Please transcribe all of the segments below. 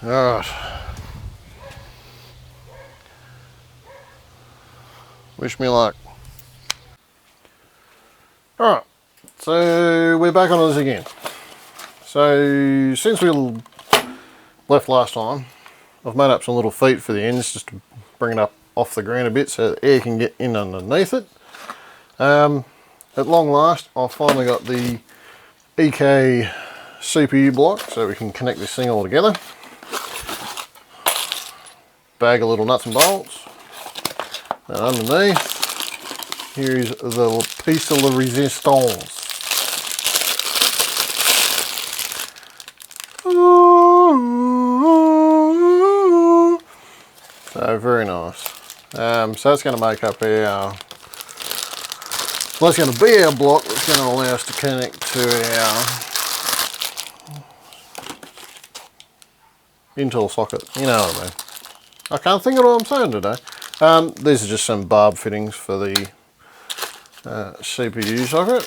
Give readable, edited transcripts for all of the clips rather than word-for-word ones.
Alright. Wish me luck. Alright, so we're back on this again. So since we left last time, I've made up some little feet for the ends just to bring it up off the ground a bit so the air can get in underneath it. At long last, I've finally got the EK CPU block so we can connect this thing all together. Bag of little nuts and bolts. And underneath, here is the piece of the resistance. So very nice. So that's going to make up our, well, that's going to be our block that's going to allow us to connect to our Intel socket. You know what I mean. I can't think of what I'm saying today. These are just some barb fittings for the CPU socket.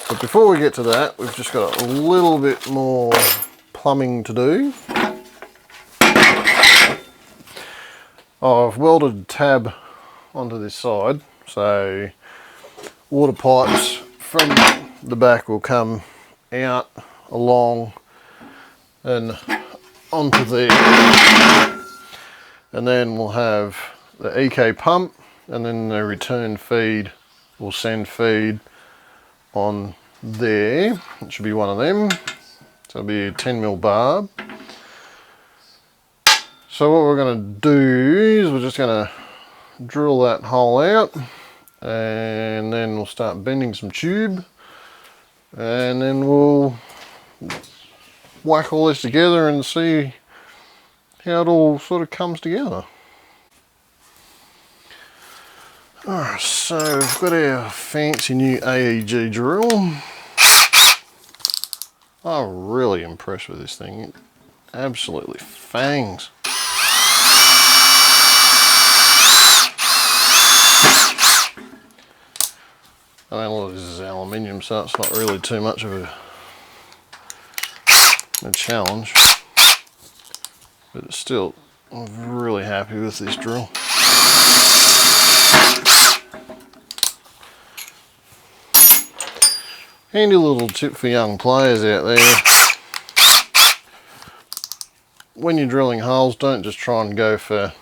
But before we get to that, we've just got a little bit more plumbing to do. I've welded a tab onto this side, so water pipes from the back will come out, along and onto there. And then we'll have the EK pump, and then the return feed will send feed on there. It should be one of them. So it'll be a 10mm barb. So what we're going to do is we're just going to drill that hole out, and then we'll start bending some tube, and then we'll whack all this together and see how it all sort of comes together. Alright, so we've got our fancy new AEG drill. I'm really impressed with this thing. It absolutely fangs. I mean, a lot of this is aluminium, so it's not really too much of a challenge. But still, I'm really happy with this drill. Handy little tip for young players out there. When you're drilling holes, don't just try and go for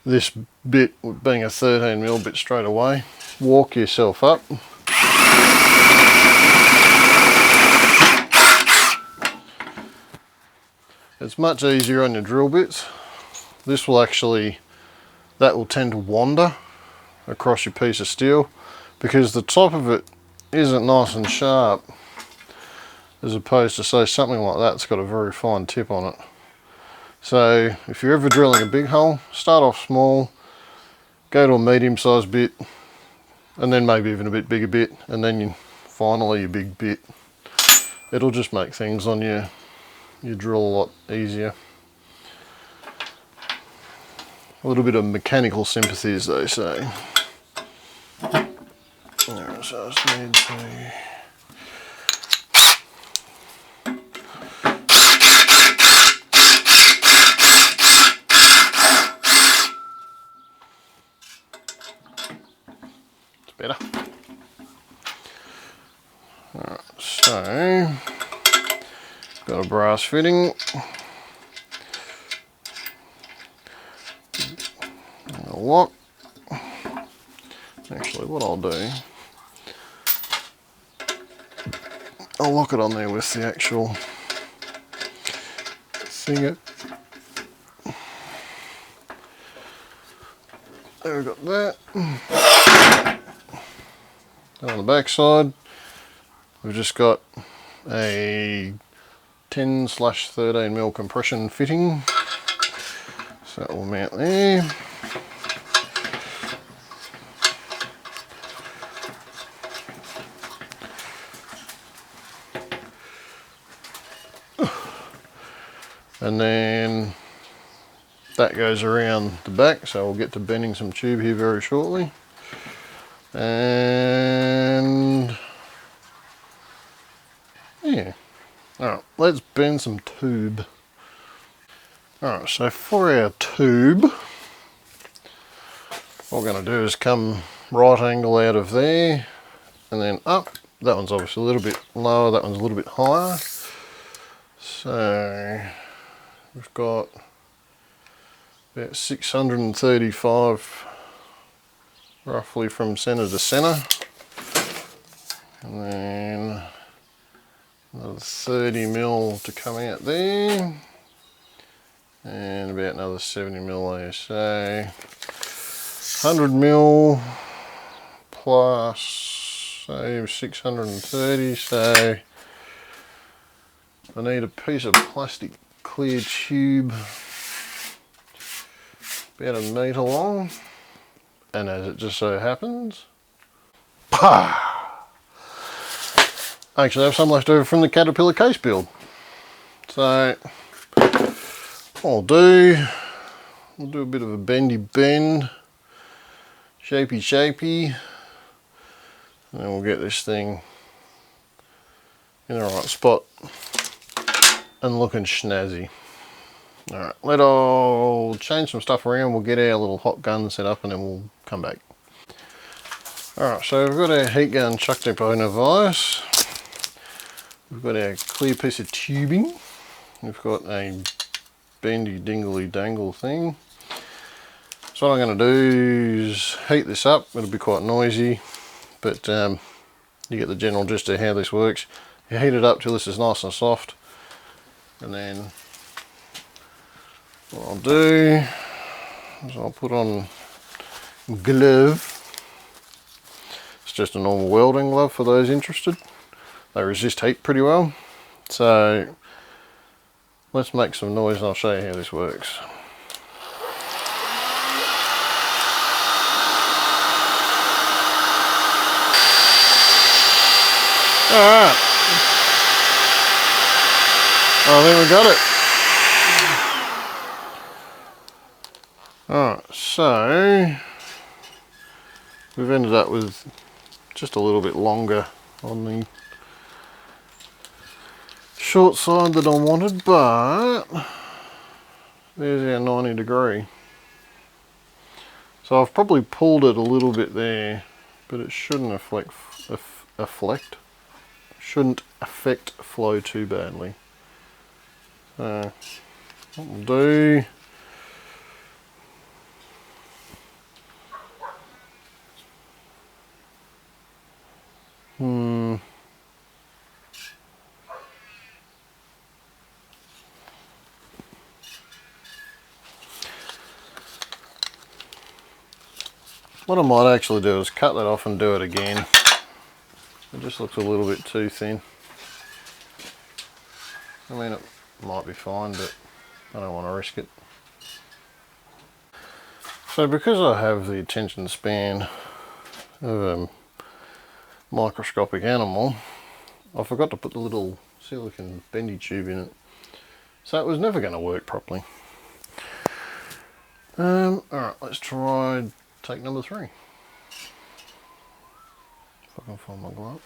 this bit being a 13mm bit straight away. Walk yourself up. It's much easier on your drill bits. This will actually, that will tend to wander across your piece of steel because the top of it isn't nice and sharp, as opposed to say something like that's got a very fine tip on it. So if you're ever drilling a big hole, start off small, go to a medium sized bit, and then maybe even a bit bigger bit, and then finally your big bit. It'll just make things on your drill a lot easier. A little bit of mechanical sympathy, as they say. Alright, so I just need to... It's better. Alright, so... Got a brass fitting. A lock. Actually, what I'll do, I'll lock it on there with the actual thing. There we got that. And on the back side, we've just got a 10/13mm compression fitting, so that will mount there. And then that goes around the back, so we'll get to bending some tube here very shortly. And yeah, all right, let's bend some tube. Alright, so for our tube, what we're going to do is come right angle out of there and then up. That one's obviously a little bit lower, that one's a little bit higher. So we've got about 635 roughly from centre to centre. And then another 30 mil to come out there. And about another 70 mil there. So 100 mil plus say 630. So I need a piece of plastic clear tube about a metre long. And as it just so happens, I actually have some left over from the Caterpillar case build. So we'll do a bit of a bendy bend, shapey, and then we'll get this thing in the right spot and looking snazzy. Alright, I'll change some stuff around, we'll get our little hot gun set up and then we'll come back. Alright, so we've got our heat gun chucked up on a vise. We've got our clear piece of tubing. We've got a bendy dingly dangle thing. So what I'm going to do is heat this up. It'll be quite noisy, but you get the general gist of how this works. You heat it up till this is nice and soft, and then what I'll do is I'll put on a glove. It's just a normal welding glove for those interested. They resist heat pretty well. So let's make some noise and I'll show you how this works. Alright. I think we got it. Alright, so we've ended up with just a little bit longer on the short side that I wanted, but there's our 90 degree. So I've probably pulled it a little bit there, but it shouldn't affect flow too badly. So what we'll do, what I might actually do is cut that off and do it again. It just looks a little bit too thin. I mean, it might be fine, but I don't want to risk it. So because I have the attention span of a microscopic animal, I forgot to put the little silicone bendy tube in it. So it was never going to work properly. Alright, let's try take number 3. If I can find my glove.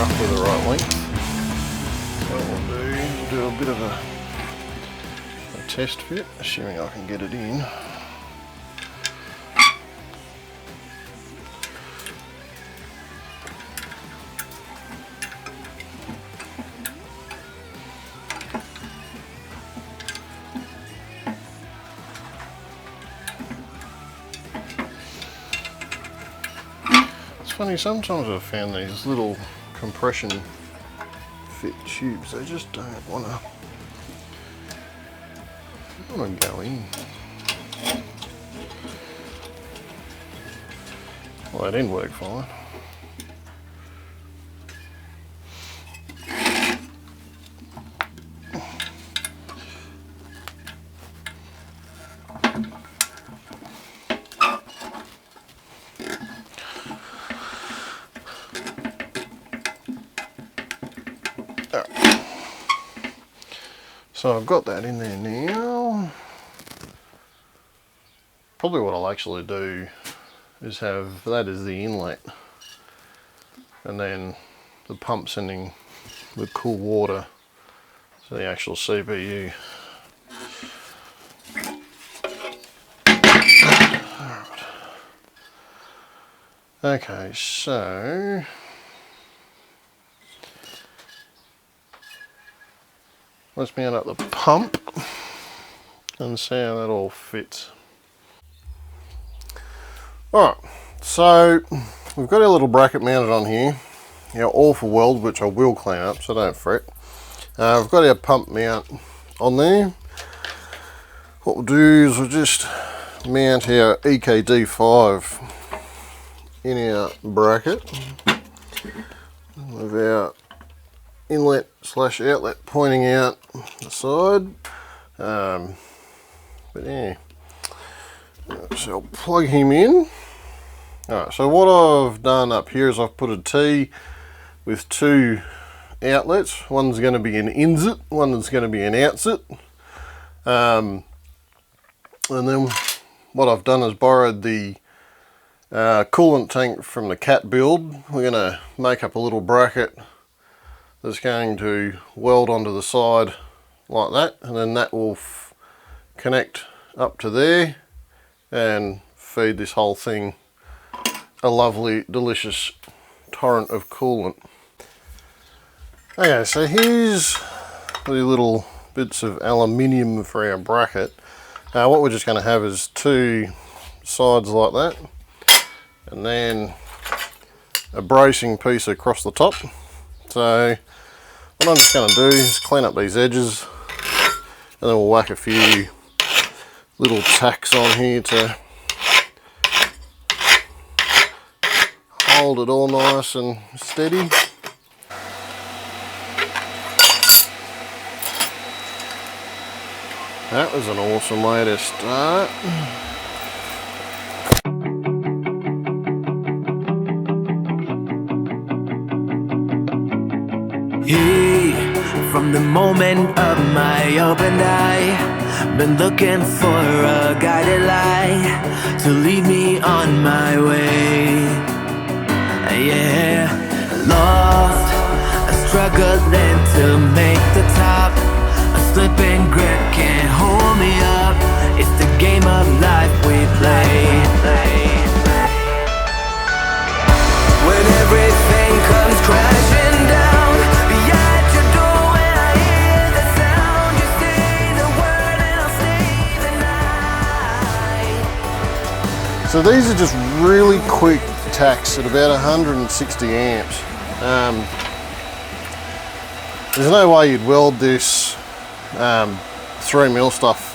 roughly the right length. So what we'll do a bit of a test fit, assuming I can get it in. It's funny, sometimes I've found these little compression fit tubes, they just don't want to go in. Well, that didn't work fine. So I've got that in there now. Probably what I'll actually do is have that as the inlet, and then the pump sending the cool water to the actual CPU. Alright. Okay, so let's mount up the pump and see how that all fits. Alright, so we've got our little bracket mounted on here, our awful weld, which I will clean up, so don't fret. We've got our pump mount on there. What we'll do is we'll just mount our EKD5 in our bracket with our inlet / outlet pointing out the side. But yeah, so I'll plug him in. Alright, so what I've done up here is I've put a T with two outlets. One's going to be an inset, one is going to be an outset. And then what I've done is borrowed the coolant tank from the cat build. We're going to make up a little bracket that's going to weld onto the side like that, and then that will connect up to there and feed this whole thing a lovely, delicious torrent of coolant. Okay, so here's the little bits of aluminium for our bracket. What we're just going to have is two sides like that, and then a bracing piece across the top. So what I'm just going to do is clean up these edges, and then we'll whack a few little tacks on here to hold it all nice and steady. That was an awesome way to start. From the moment of my opened eye, been looking for a guided light to lead me on my way. Yeah, lost, struggling to make the top. A slipping grip can't hold me up. It's the game of life we play. When everything comes crashing down behind your door, when I hear the sound, you say the word and I'll stay the night. So these are just really quick tacks at about 160 amps. There's no way you'd weld this 3mm stuff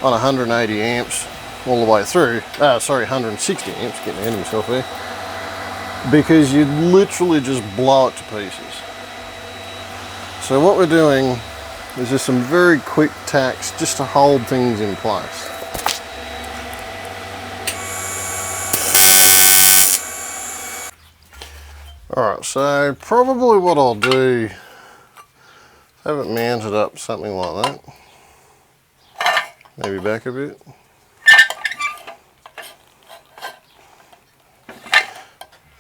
on 180 amps all the way through. Sorry, 160 amps, getting ahead of myself there. Because you'd literally just blow it to pieces. So what we're doing is just some very quick tacks just to hold things in place. Alright, so probably what I'll do, have it mounted up something like that. Maybe back a bit.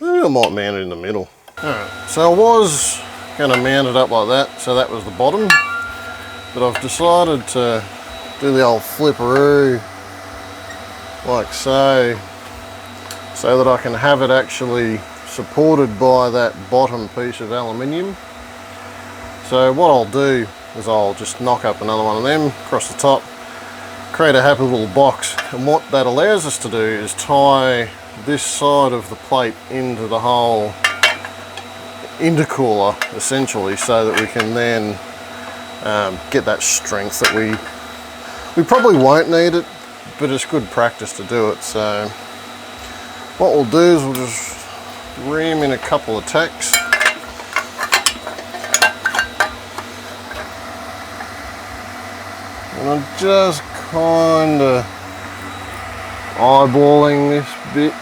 Maybe I might mount it in the middle. Alright, so I was going to mount it up like that, so that was the bottom, but I've decided to do the old flipperoo like so, so that I can have it actually supported by that bottom piece of aluminium. So what I'll do is I'll just knock up another one of them across the top, create a happy little box, and what that allows us to do is tie this side of the plate into the whole intercooler essentially, so that we can then get that strength that we probably won't need it, but it's good practice to do it. So what we'll do is we'll just ram in a couple of tacks. And I'm just kind of eyeballing this bit.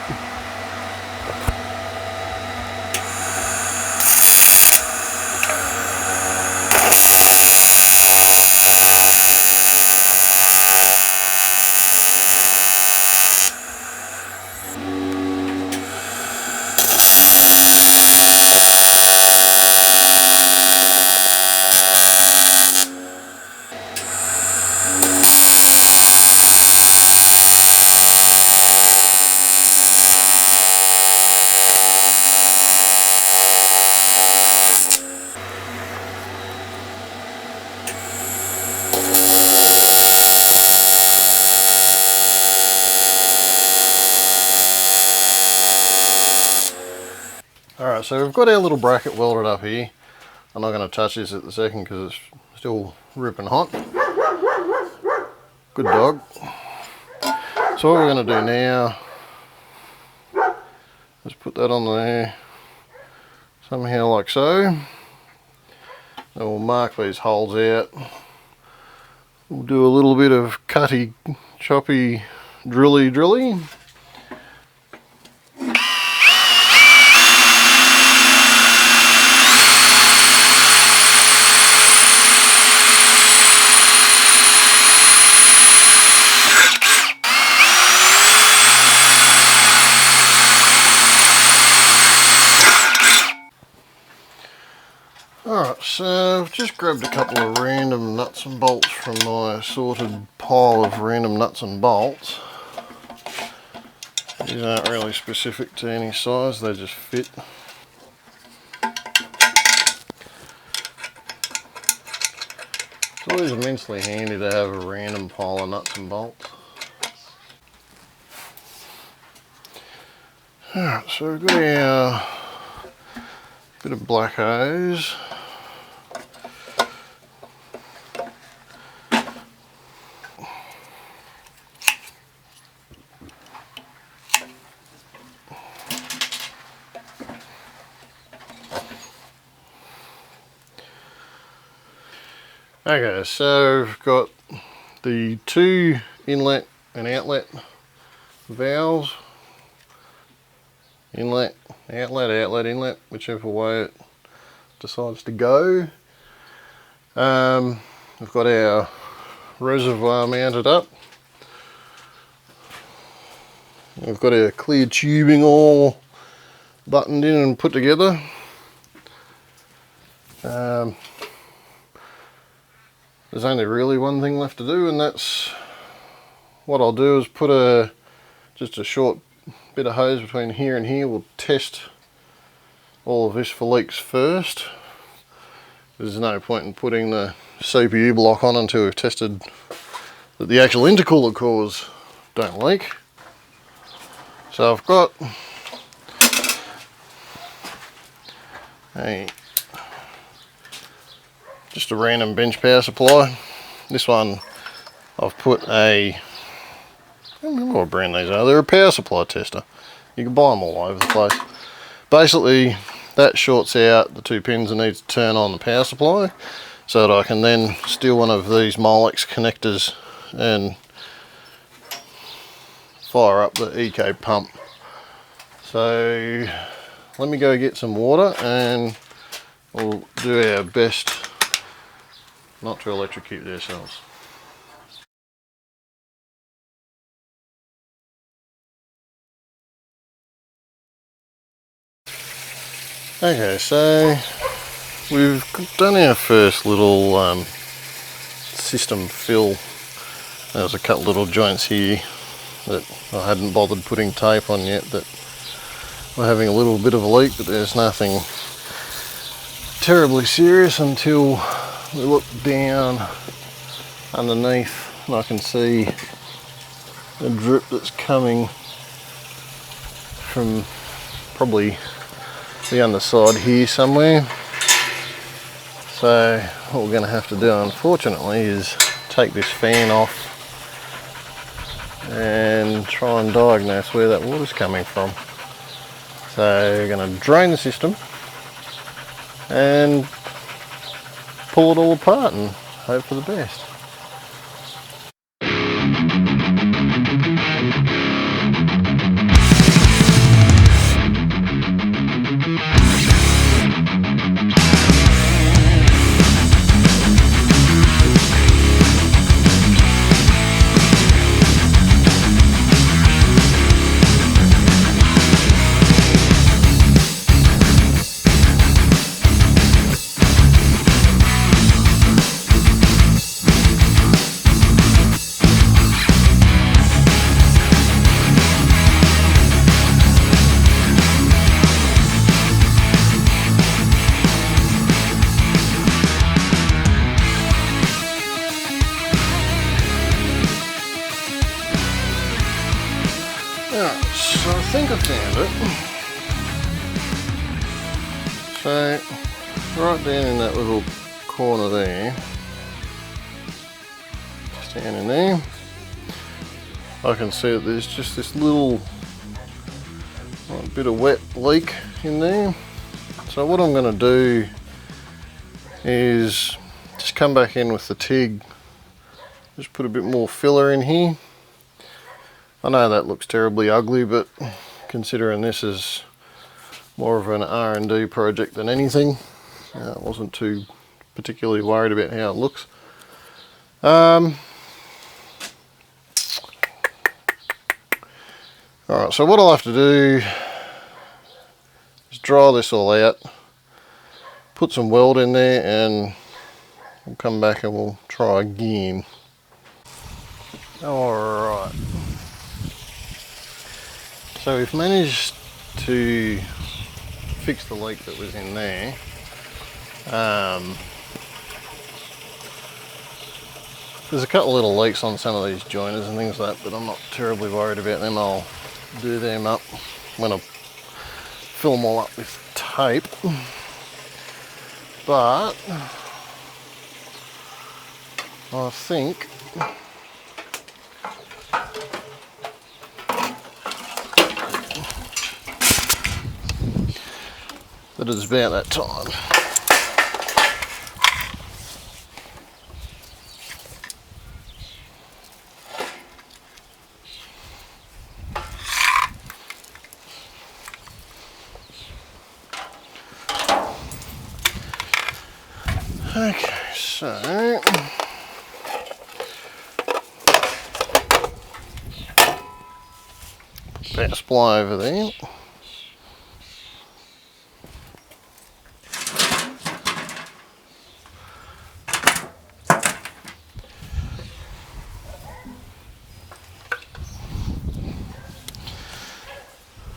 Alright, so we've got our little bracket welded up here. I'm not going to touch this at the second because it's still ripping hot. Good dog. So what we're going to do now is put that on there somehow like so. And we'll mark these holes out. We'll do a little bit of cutty, choppy, drilly. Alright, so I've just grabbed a couple of random nuts and bolts from my assorted pile of random nuts and bolts. These aren't really specific to any size, they just fit. It's always immensely handy to have a random pile of nuts and bolts. Alright, so we've got our bit of black hose. Okay, so we've got the two inlet and outlet valves. Inlet, outlet, outlet, inlet, whichever way it decides to go. We've got our reservoir mounted up. We've got our clear tubing all buttoned in and put together. There's only really one thing left to do, and that's what I'll do is put just a short bit of hose between here and here. We'll test all of this for leaks first. There's no point in putting the CPU block on until we've tested that the actual intercooler cores don't leak. So I've got just a random bench power supply. This one I've put I don't remember what brand these are. They're a power supply tester. You can buy them all over the place. Basically, that shorts out the two pins that need to turn on the power supply, so that I can then steal one of these Molex connectors and fire up the EK pump. So let me go get some water and we'll do our best not to electrocute ourselves. Okay, so we've done our first little system fill. There's a couple little joints here that I hadn't bothered putting tape on yet that we're having a little bit of a leak, but there's nothing terribly serious until we look down underneath and I can see the drip that's coming from probably the underside here somewhere. So what we're going to have to do, unfortunately, is take this fan off and try and diagnose where that water's coming from. So we're going to drain the system and pull it all apart and hope for the best. Alright, so I think I found it. So, right down in that little corner there, just down in there, I can see that there's just this little bit of wet leak in there. So what I'm going to do is just come back in with the TIG, just put a bit more filler in here. I know that looks terribly ugly, but considering this is more of an R&D project than anything, I wasn't too particularly worried about how it looks. Alright, so what I'll have to do is dry this all out, put some weld in there, and we'll come back and we'll try again. Alright. So we've managed to fix the leak that was in there. There's a couple little leaks on some of these joiners and things like that, but I'm not terribly worried about them. I'll do them up when I fill them all up with tape. But I think that it's about that time. Okay, so put that supply over there.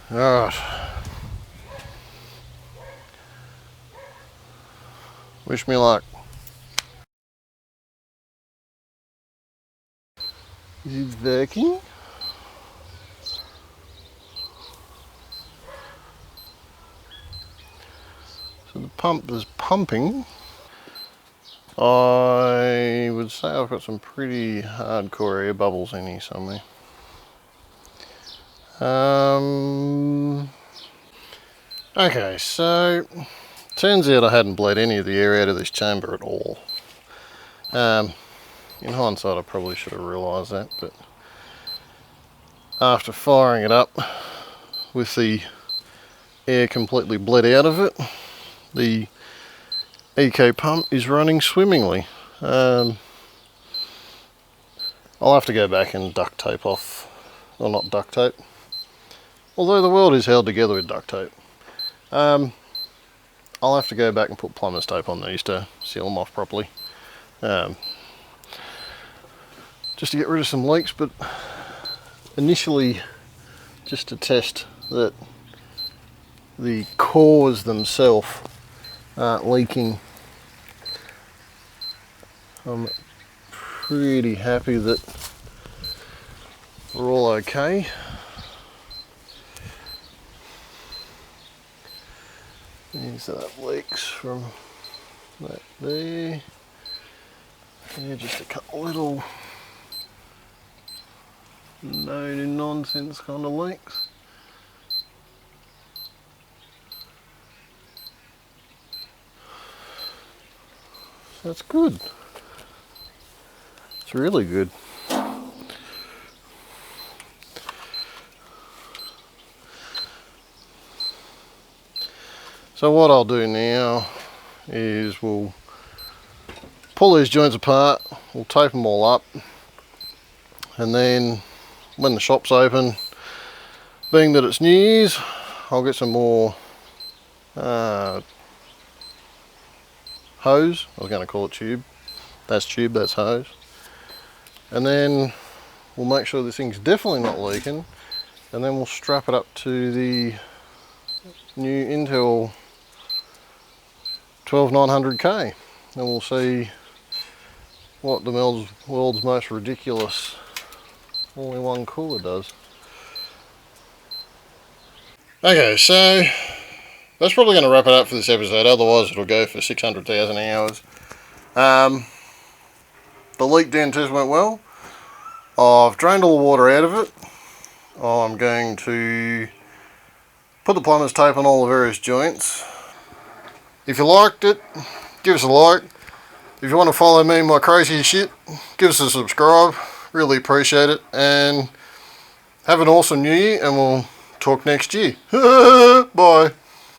Alright. Wish me luck. Is it working? So the pump is pumping. I would say I've got some pretty hardcore air bubbles in here somewhere. Okay, so turns out I hadn't bled any of the air out of this chamber at all. In hindsight I probably should have realised that, but after firing it up with the air completely bled out of it, the eco pump is running swimmingly. I'll have to go back and duct tape off, or not duct tape, although the weld is held together with duct tape. I'll have to go back and put plumber's tape on these to seal them off properly. Just to get rid of some leaks, but initially just to test that the cores themselves aren't leaking. I'm pretty happy that we're all okay. These are leaks from that there. Yeah, just a couple little no nonsense kind of leaks. So that's good. It's really good. So what I'll do now is we'll pull these joints apart, we'll tape them all up, and then when the shop's open, being that it's New Year's, I'll get some more hose. I was going to call it tube. That's tube, that's hose. And then we'll make sure this thing's definitely not leaking, and then we'll strap it up to the new Intel 12900K, and we'll see what the world's most ridiculous only one cooler does. Okay, so that's probably going to wrap it up for this episode, otherwise it'll go for 600,000 hours. The leak den test went well. I've drained all the water out of it. I'm going to put the plumber's tape on all the various joints. If you liked it, give us a like. If you want to follow me in my crazy shit, give us a subscribe. Really appreciate it. And have an awesome new year, and we'll talk next year. Bye.